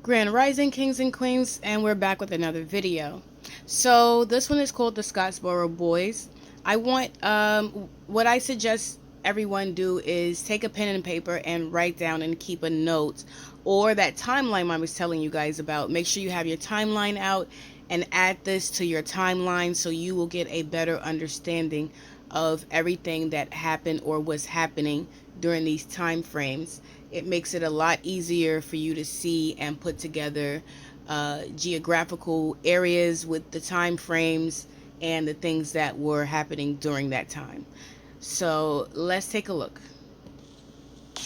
Grand Rising Kings and Queens, and we're back with another video. So this one is called the Scottsboro Boys. What I suggest everyone do is take a pen and paper and write down and keep a note, or that timeline I was telling you guys about. Make sure you have your timeline out and add this to your timeline so you will get a better understanding of everything that happened or was happening during these time frames. It makes it a lot easier for you to see and put together geographical areas with the time frames and the things that were happening during that time. So let's take a look.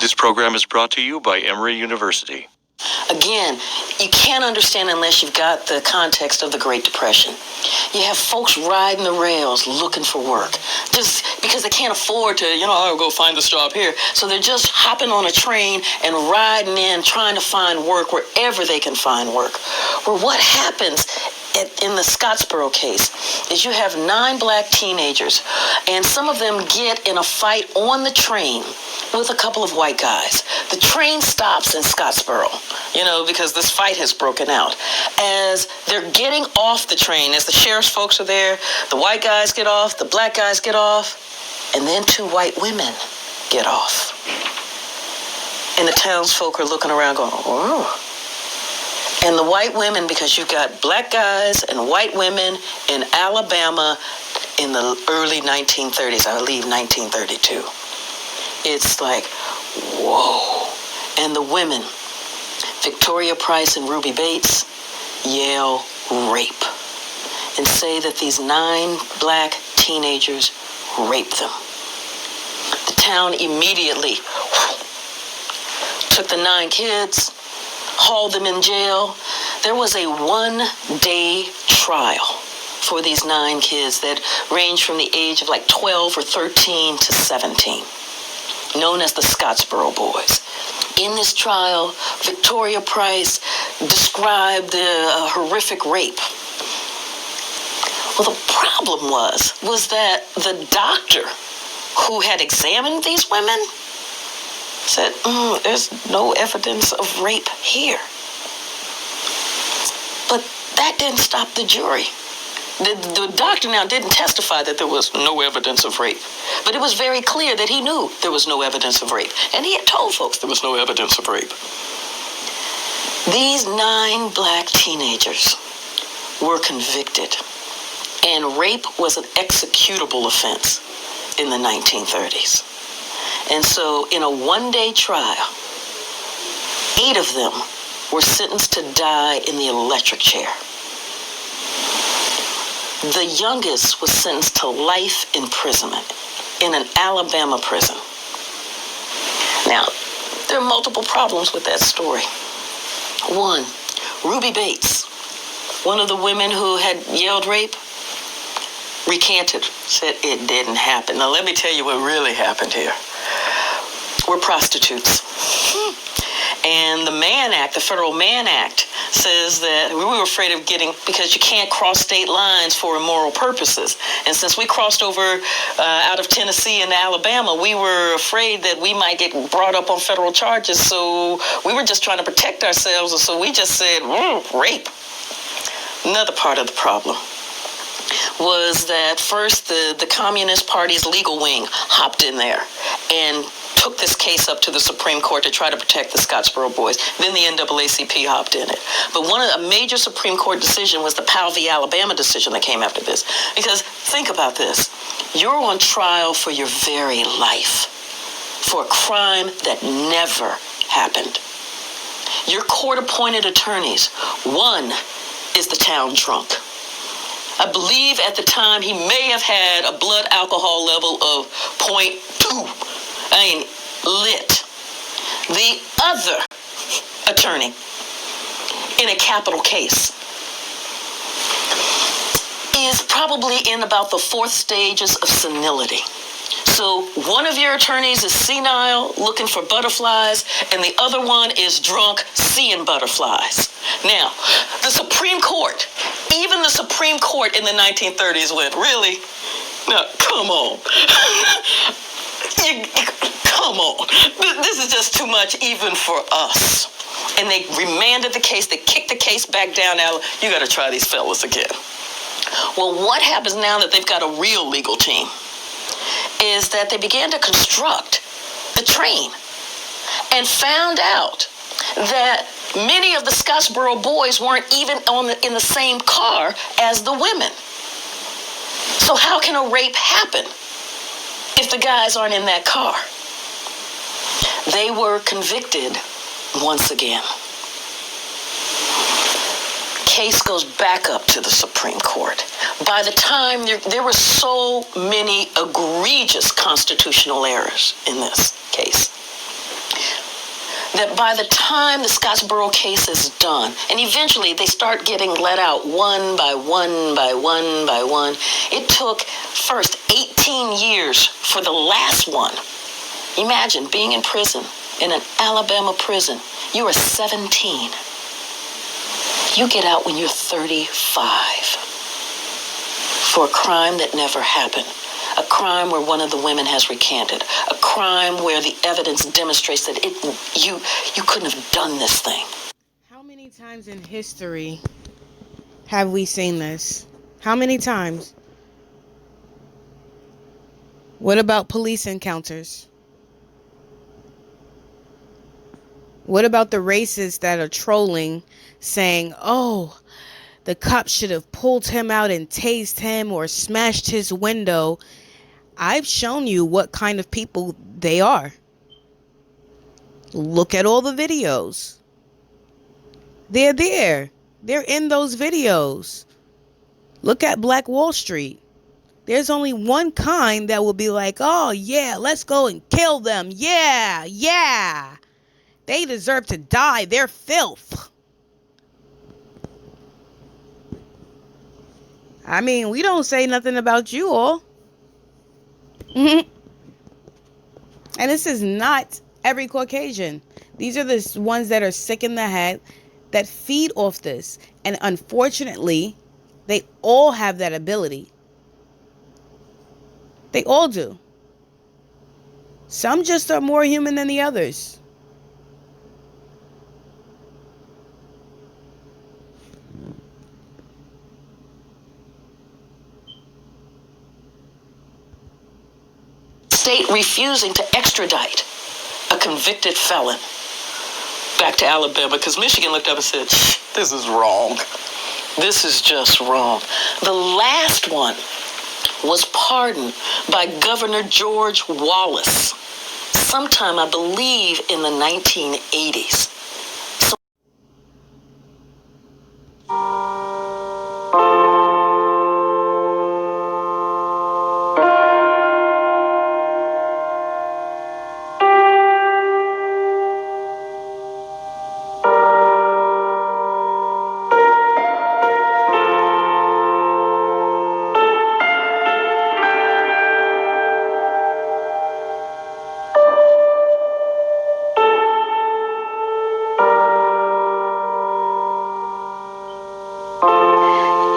This program is brought to you by Emory University. Again, you can't understand unless you've got the context of the Great Depression. You have folks riding the rails looking for work just because they can't afford to, I'll go find this job here. So they're just hopping on a train and riding in, trying to find work wherever they can find work. Well, what happens in the Scottsboro case is you have 9 black teenagers, and some of them get in a fight on the train with a couple of white guys. The train stops in Scottsboro, because this fight has broken out. As they're getting off the train, as the sheriff's folks are there, the white guys get off, the black guys get off, and then 2 white women get off. And the townsfolk are looking around going, oh. And the white women, because you've got black guys and white women in Alabama in the early 1930s, I believe 1932. It's like, whoa. And the women, Victoria Price and Ruby Bates, yell rape and say that these 9 black teenagers raped them. The town immediately took the 9 kids, hauled them in jail. There was a 1-day trial for these 9 kids that ranged from the age of like 12 or 13 to 17, known as the Scottsboro Boys. In this trial, Victoria Price described a horrific rape. Well, the problem was that the doctor who had examined these women said, there's no evidence of rape here. But that didn't stop the jury. The doctor now didn't testify that there was no evidence of rape, but it was very clear that he knew there was no evidence of rape, and he had told folks there was no evidence of rape. These 9 black teenagers were convicted, and rape was an executable offense in the 1930s. And so in a 1-day trial, 8 of them were sentenced to die in the electric chair. The youngest was sentenced to life imprisonment in an Alabama prison. Now, there are multiple problems with that story. One, Ruby Bates, one of the women who had yelled rape, recanted, said it didn't happen. Now, let me tell you what really happened here. We're prostitutes. And the Mann Act, the Federal Mann Act, says that we were afraid of because you can't cross state lines for immoral purposes. And since we crossed over out of Tennessee into Alabama, we were afraid that we might get brought up on federal charges. So we were just trying to protect ourselves. And so we just said, rape. Another part of the problem was that first the Communist Party's legal wing hopped in there and took this case up to the Supreme Court to try to protect the Scottsboro Boys. Then the NAACP hopped in it. But a major Supreme Court decision was the Powell v. Alabama decision that came after this. Because think about this. You're on trial for your very life for a crime that never happened. Your court-appointed attorneys, one is the town drunk. I believe at the time he may have had a blood alcohol level of 0.2. Lit. The other attorney in a capital case is probably in about the 4th stages of senility. So one of your attorneys is senile, looking for butterflies, and the other one is drunk, seeing butterflies. Now, the Supreme Court, even the Supreme Court in the 1930s went, really? No, come on. Come on. This is just too much even for us. and they remanded the case. They kicked the case back down. Now, you got to try these fellas again. Well, what happens now that they've got a real legal team is that they began to construct the train and found out that many of the Scottsboro boys weren't even in the same car as the women. So how can a rape happen if the guys aren't in that car? They were convicted once again. Case goes back up to the Supreme Court. By the time there were so many egregious constitutional errors in this case that by the time the Scottsboro case is done, and eventually they start getting let out one by one by one by one, it took first 18 years for the last one. Imagine being in prison, in an Alabama prison. You are 17. You get out when you're 35 for a crime that never happened. A crime where one of the women has recanted. A crime where the evidence demonstrates that you couldn't have done this thing. How many times in history have we seen this? How many times? What about police encounters? What about the racists that are trolling, saying, oh, the cops should have pulled him out and tased him or smashed his window? I've shown you what kind of people they are. Look at all the videos. They're there. They're in those videos. Look at Black Wall Street. There's only one kind that will be like, oh, yeah, let's go and kill them. Yeah, yeah. They deserve to die. They're filth. I mean, we don't say nothing about you all. And this is not every Caucasian. These are the ones that are sick in the head that feed off this. And unfortunately, they all have that ability. They all do. Some just are more human than the others. State refusing to extradite a convicted felon back to Alabama because Michigan looked up and said, this is wrong. This is just wrong. The last one was pardoned by Governor George Wallace sometime, I believe, in the 1980s.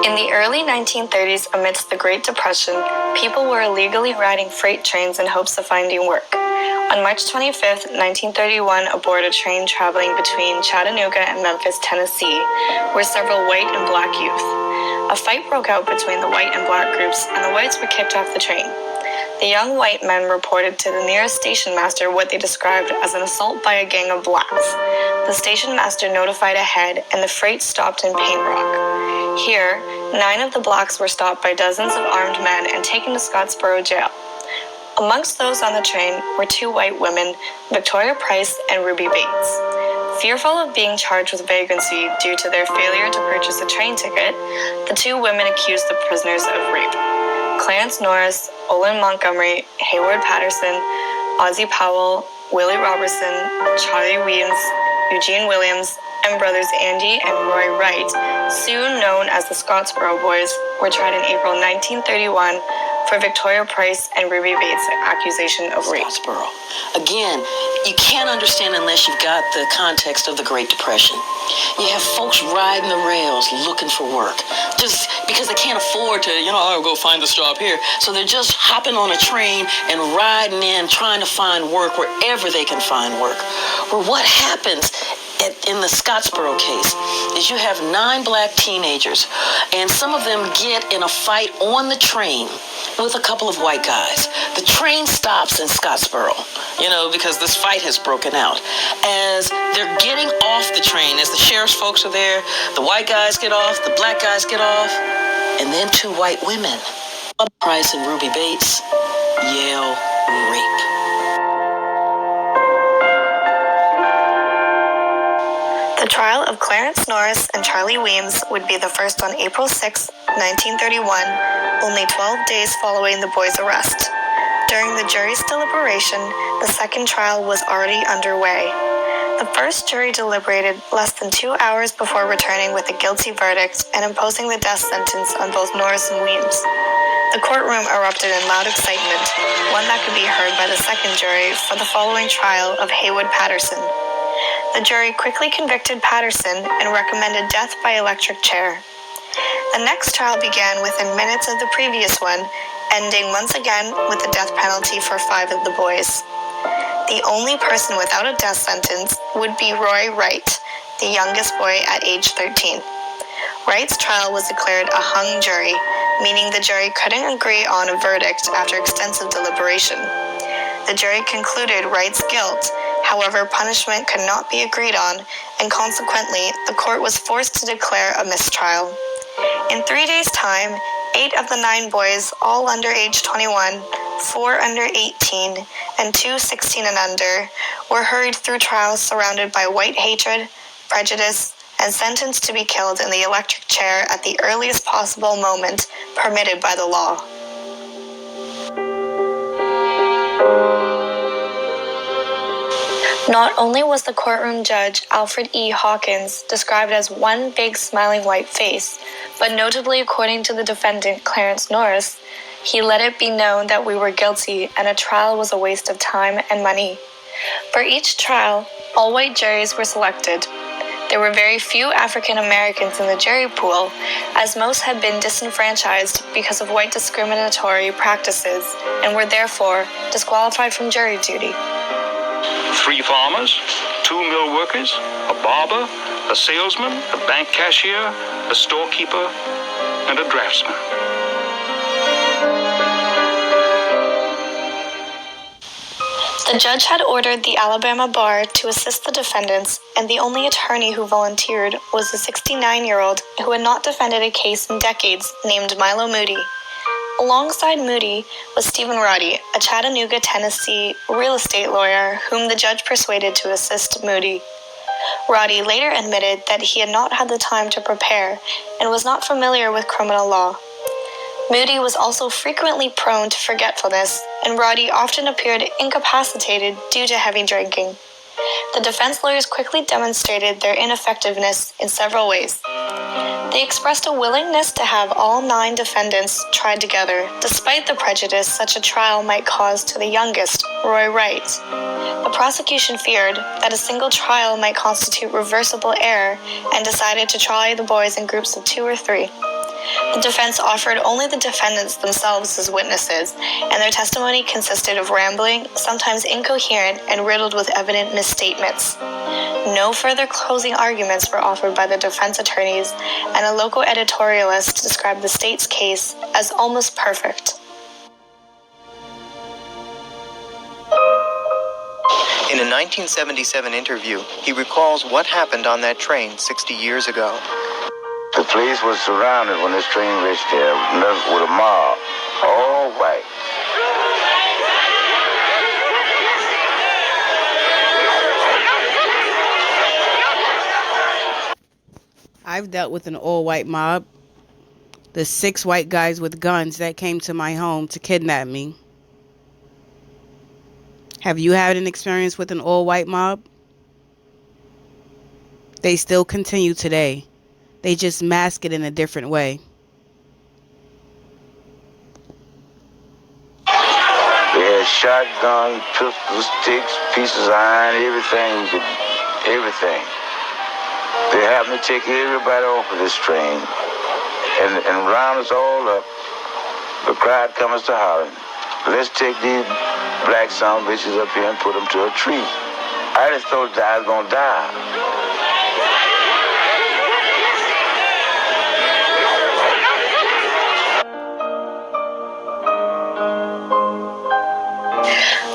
In the early 1930s, amidst the Great Depression, people were illegally riding freight trains in hopes of finding work. On March 25, 1931, aboard a train traveling between Chattanooga and Memphis, Tennessee, were several white and black youth. A fight broke out between the white and black groups, and the whites were kicked off the train. The young white men reported to the nearest station master what they described as an assault by a gang of blacks. The station master notified ahead, and the freight stopped in Paint Rock. Here, 9 of the blacks were stopped by dozens of armed men and taken to Scottsboro jail. Amongst those on the train were 2 white women, Victoria Price and Ruby Bates. Fearful of being charged with vagrancy due to their failure to purchase a train ticket, the 2 women accused the prisoners of rape. Clarence Norris, Olin Montgomery, Hayward Patterson, Ozzie Powell, Willie Robertson, Charlie Weems, Eugene Williams, and brothers Andy and Roy Wright, soon known as the Scottsboro Boys, were tried in April 1931 for Victoria Price and Ruby Bates' accusation of rape. Scottsboro. Again, you can't understand unless you've got the context of the Great Depression. You have folks riding the rails looking for work just because they can't afford to, I'll go find this job here. So they're just hopping on a train and riding in, trying to find work wherever they can find work. Well, what happens in the Scottsboro case is you have 9 black teenagers, and some of them get in a fight on the train with a couple of white guys. The train stops in Scottsboro, because this fight has broken out. As they're getting off the train, as the sheriff's folks are there, the white guys get off, the black guys get off, and then 2 white women, Price and Ruby Bates, yell rape. The trial of Clarence Norris and Charlie Weems would be the first on April 6, 1931, only 12 days following the boys' arrest. During the jury's deliberation, the second trial was already underway. The first jury deliberated less than 2 hours before returning with a guilty verdict and imposing the death sentence on both Norris and Weems. The courtroom erupted in loud excitement, one that could be heard by the second jury for the following trial of Haywood Patterson. The jury quickly convicted Patterson and recommended death by electric chair. The next trial began within minutes of the previous one, ending once again with the death penalty for 5 of the boys. The only person without a death sentence would be Roy Wright, the youngest boy at age 13. Wright's trial was declared a hung jury, meaning the jury couldn't agree on a verdict after extensive deliberation. The jury concluded Wright's guilt. However, punishment could not be agreed on, and consequently, the court was forced to declare a mistrial. In 3 days' time, 8 of the 9 boys, all under age 21, 4 under 18, and 2 16 and under, were hurried through trials surrounded by white hatred, prejudice, and sentenced to be killed in the electric chair at the earliest possible moment permitted by the law. Not only was the courtroom judge, Alfred E. Hawkins, described as one big smiling white face, but notably according to the defendant, Clarence Norris, he let it be known that we were guilty and a trial was a waste of time and money. For each trial, all white juries were selected. There were very few African Americans in the jury pool, as most had been disenfranchised because of white discriminatory practices and were therefore disqualified from jury duty. 3 farmers, 2 mill workers, a barber, a salesman, a bank cashier, a storekeeper, and a draftsman. The judge had ordered the Alabama bar to assist the defendants, and the only attorney who volunteered was a 69-year-old who had not defended a case in decades named Milo Moody. Alongside Moody was Stephen Roddy, a Chattanooga, Tennessee real estate lawyer whom the judge persuaded to assist Moody. Roddy later admitted that he had not had the time to prepare and was not familiar with criminal law. Moody was also frequently prone to forgetfulness, and Roddy often appeared incapacitated due to heavy drinking. The defense lawyers quickly demonstrated their ineffectiveness in several ways. They expressed a willingness to have all 9 defendants tried together, despite the prejudice such a trial might cause to the youngest, Roy Wright. The prosecution feared that a single trial might constitute reversible error and decided to try the boys in groups of 2 or 3. The defense offered only the defendants themselves as witnesses, and their testimony consisted of rambling, sometimes incoherent, and riddled with evident misstatements. No further closing arguments were offered by the defense attorneys, and a local editorialist described the state's case as almost perfect. In a 1977 interview, he recalls what happened on that train 60 years ago. The police was surrounded when this train reached there with a mob, all white. I've dealt with an all-white mob. The 6 white guys with guns that came to my home to kidnap me. Have you had an experience with an all-white mob? They still continue today. They just mask it in a different way. They had shotguns, pistols, sticks, pieces of iron, everything. They happened to take everybody off of this train and round us all up. The crowd comes to hollering. let's take these black son bitches up here and put them to a tree. I just thought that I was gonna die.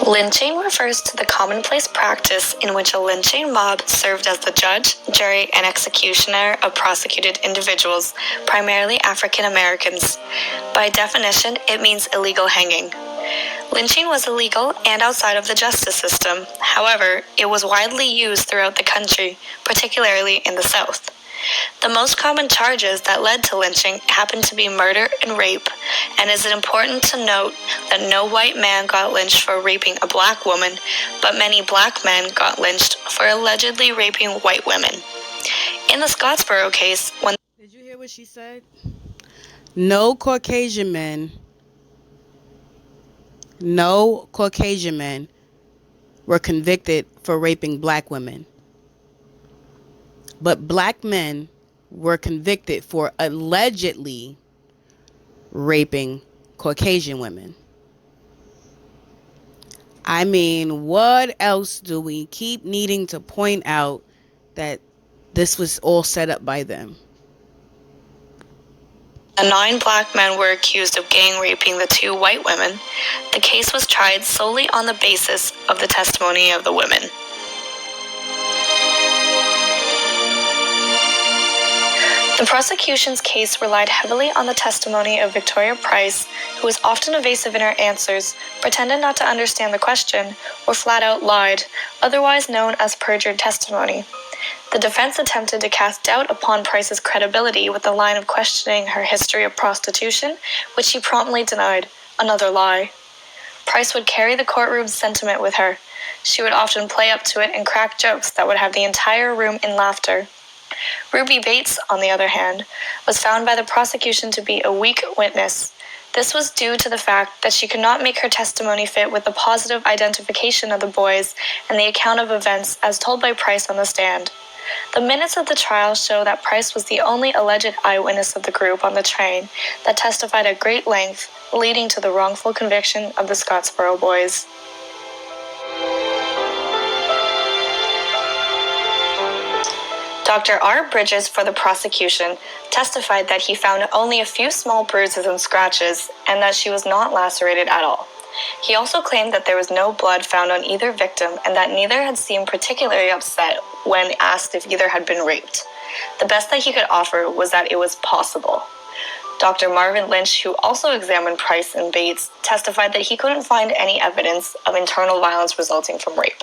Lynching refers to the commonplace practice in which a lynching mob served as the judge, jury, and executioner of prosecuted individuals, primarily African Americans. By definition, it means illegal hanging. Lynching was illegal and outside of the justice system. However, it was widely used throughout the country, particularly in the South. The most common charges that led to lynching happened to be murder and rape, and it is important to note that no white man got lynched for raping a black woman, but many black men got lynched for allegedly raping white women. In the Scottsboro case, when... Did you hear what she said? No Caucasian men were convicted for raping black women. But black men were convicted for allegedly raping Caucasian women. I mean, what else do we keep needing to point out that this was all set up by them? The 9 black men were accused of gang raping the 2 white women. The case was tried solely on the basis of the testimony of the women. The prosecution's case relied heavily on the testimony of Victoria Price, who was often evasive in her answers, pretended not to understand the question, or flat out lied, otherwise known as perjured testimony. The defense attempted to cast doubt upon Price's credibility with the line of questioning her history of prostitution, which she promptly denied. Another lie. Price would carry the courtroom's sentiment with her. She would often play up to it and crack jokes that would have the entire room in laughter. Ruby Bates, on the other hand, was found by the prosecution to be a weak witness. This was due to the fact that she could not make her testimony fit with the positive identification of the boys and the account of events as told by Price on the stand. The minutes of the trial show that Price was the only alleged eyewitness of the group on the train that testified at great length, leading to the wrongful conviction of the Scottsboro boys. Dr. R. Bridges for the prosecution testified that he found only a few small bruises and scratches and that she was not lacerated at all. He also claimed that there was no blood found on either victim and that neither had seemed particularly upset when asked if either had been raped. The best that he could offer was that it was possible. Dr. Marvin Lynch, who also examined Price and Bates, testified that he couldn't find any evidence of internal violence resulting from rape.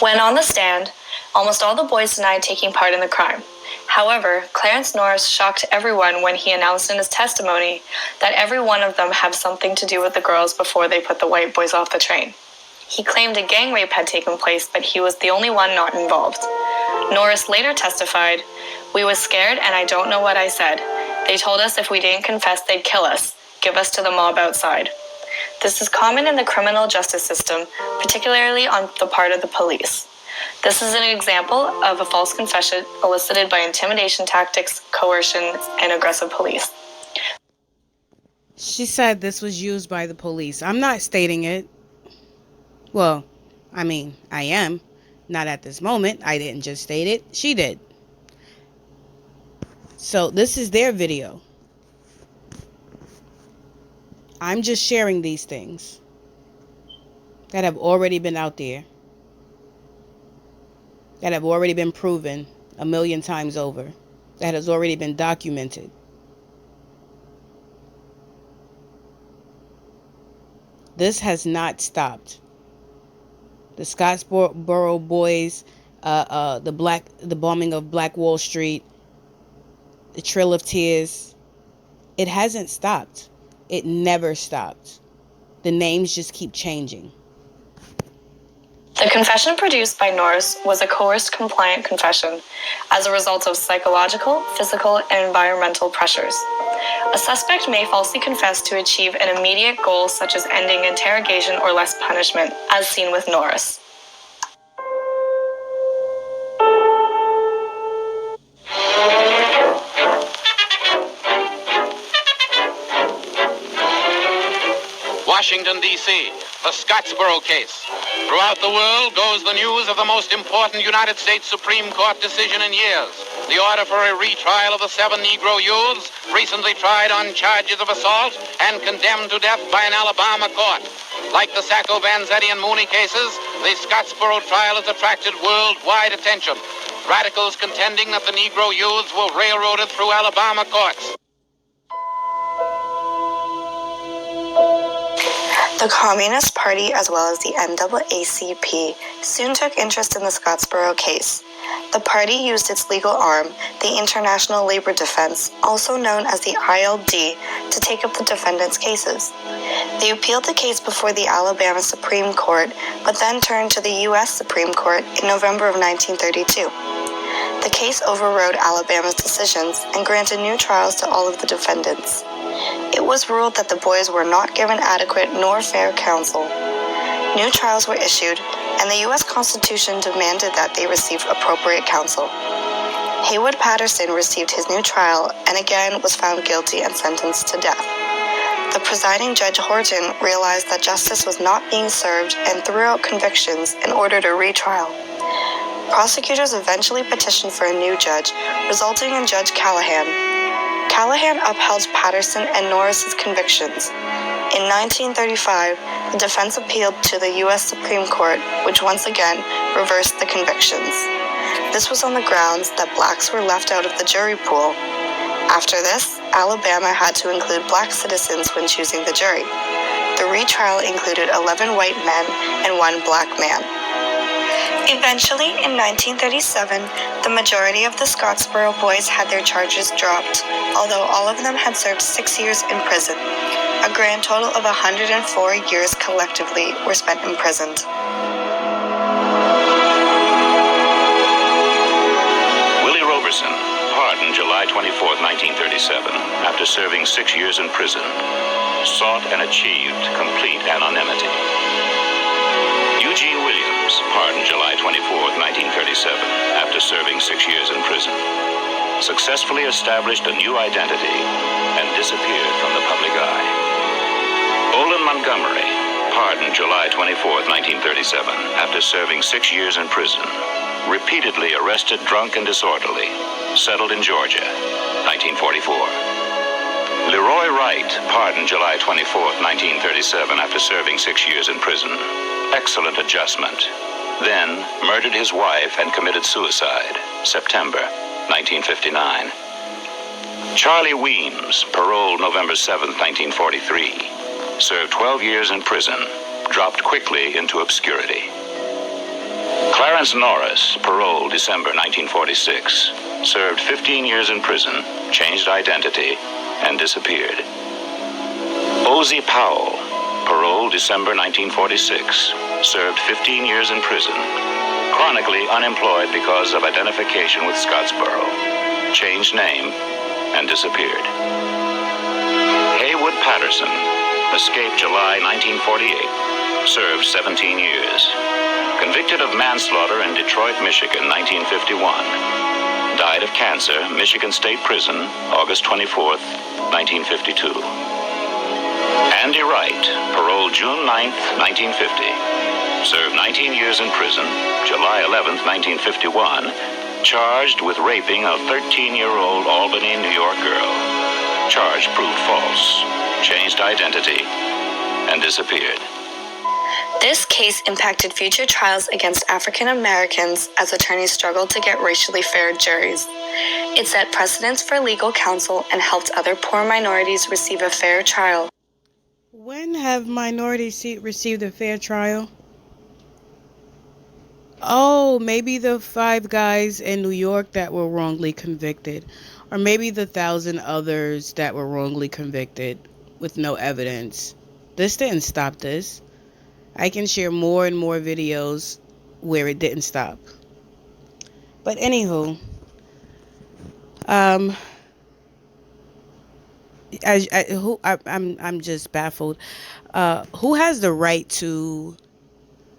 When on the stand, almost all the boys denied taking part in the crime. However, Clarence Norris shocked everyone when he announced in his testimony that every one of them had something to do with the girls before they put the white boys off the train. He claimed a gang rape had taken place, but he was the only one not involved. Norris later testified, "We was scared and I don't know what I said. They told us if we didn't confess they'd kill us, give us to the mob outside." This is common in the criminal justice system, particularly on the part of the police. This is an example of a false confession elicited by intimidation tactics, coercion, and aggressive police. She said this was used by the police. I'm not stating it. Well, I mean, I am. Not at this moment. I didn't just state it. She did. So this is their video. I'm just sharing these things that have already been out there, that have already been proven 1,000,000 times over, that has already been documented. This has not stopped. The Scottsboro boys, the bombing of Black Wall Street, the Trail of Tears, it hasn't stopped. It never stopped. The names just keep changing. The confession produced by Norris was a coerced compliant confession as a result of psychological, physical, and environmental pressures. A suspect may falsely confess to achieve an immediate goal such as ending interrogation or less punishment, as seen with Norris. Washington, D.C., the Scottsboro case. Throughout the world goes the news of the most important United States Supreme Court decision in years. The order for a retrial of the 7 Negro youths recently tried on charges of assault and condemned to death by an Alabama court. Like the Sacco, Vanzetti, and Mooney cases, the Scottsboro trial has attracted worldwide attention. Radicals contending that the Negro youths were railroaded through Alabama courts. The Communist Party, as well as the NAACP, soon took interest in the Scottsboro case. The party used its legal arm, the International Labor Defense, also known as the ILD, to take up the defendants' cases. They appealed the case before the Alabama Supreme Court, but then turned to the U.S. Supreme Court in November of 1932. The case overrode Alabama's decisions and granted new trials to all of the defendants. It was ruled that the boys were not given adequate nor fair counsel. New trials were issued, and the U.S. Constitution demanded that they receive appropriate counsel. Haywood Patterson received his new trial and again was found guilty and sentenced to death. The presiding Judge Horton realized that justice was not being served and threw out convictions and ordered a retrial. Prosecutors eventually petitioned for a new judge, resulting in Judge Callahan. Callahan upheld Patterson and Norris's convictions. In 1935, the defense appealed to the U.S. Supreme Court, which once again reversed the convictions. This was on the grounds that blacks were left out of the jury pool. After this, Alabama had to include black citizens when choosing the jury. The retrial included 11 white men and 1 black man. Eventually, in 1937, the majority of the Scottsboro boys had their charges dropped, although all of them had served 6 years in prison. A grand total of 104 years collectively were spent imprisoned. Willie Roberson, pardoned July 24, 1937, after serving 6 years in prison, sought and achieved complete anonymity. Eugene Williams, pardoned July 24, 1937, after serving 6 years in prison, successfully established a new identity and disappeared from the public eye. Olin Montgomery, pardoned July 24, 1937, after serving 6 years in prison, repeatedly arrested drunk and disorderly, settled in Georgia, 1944. Leroy Wright, pardoned July 24, 1937, after serving 6 years in prison. Excellent adjustment. Then murdered his wife and committed suicide, September 1959. Charlie Weems, paroled November 7, 1943, served 12 years in prison, dropped quickly into obscurity. Clarence Norris, paroled December 1946, served 15 years in prison, changed identity, and disappeared. Ozzie Powell, paroled December 1946, served 15 years in prison, chronically unemployed because of identification with Scottsboro, changed name, and disappeared. Haywood Patterson, escaped July 1948, served 17 years. Convicted of manslaughter in Detroit, Michigan, 1951. Died of cancer, Michigan State Prison, August 24, 1952. Andy Wright, paroled June 9, 1950. Served 19 years in prison, July 11, 1951, charged with raping a 13-year-old Albany, New York girl. Charge proved false, changed identity, and disappeared. This case impacted future trials against African Americans as attorneys struggled to get racially fair juries. It set precedents for legal counsel and helped other poor minorities receive a fair trial. When have minorities received a fair trial? Oh, maybe the 5 guys in New York that were wrongly convicted. Or maybe the 1,000 others that were wrongly convicted with no evidence. This didn't stop this. I can share more and more videos where it didn't stop. But anywho, I'm just baffled. Who has the right to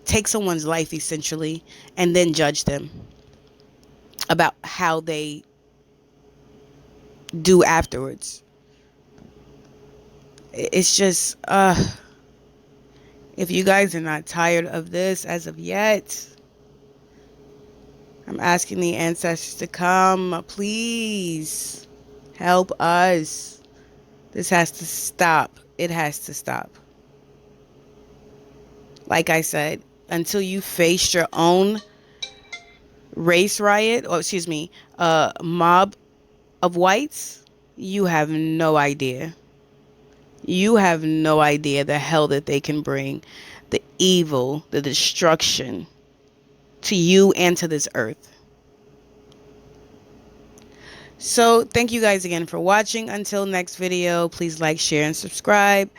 take someone's life essentially and then judge them about how they do afterwards? It's just If you guys are not tired of this as of yet, I'm asking the ancestors to come. Please help us. This has to stop. It has to stop. Like I said, until you face your own race riot, or excuse me, mob of whites, you have no idea. You have no idea the hell that they can bring, the evil, the destruction to you and to this earth. So thank you guys again for watching. Until next video, please like, share, and subscribe.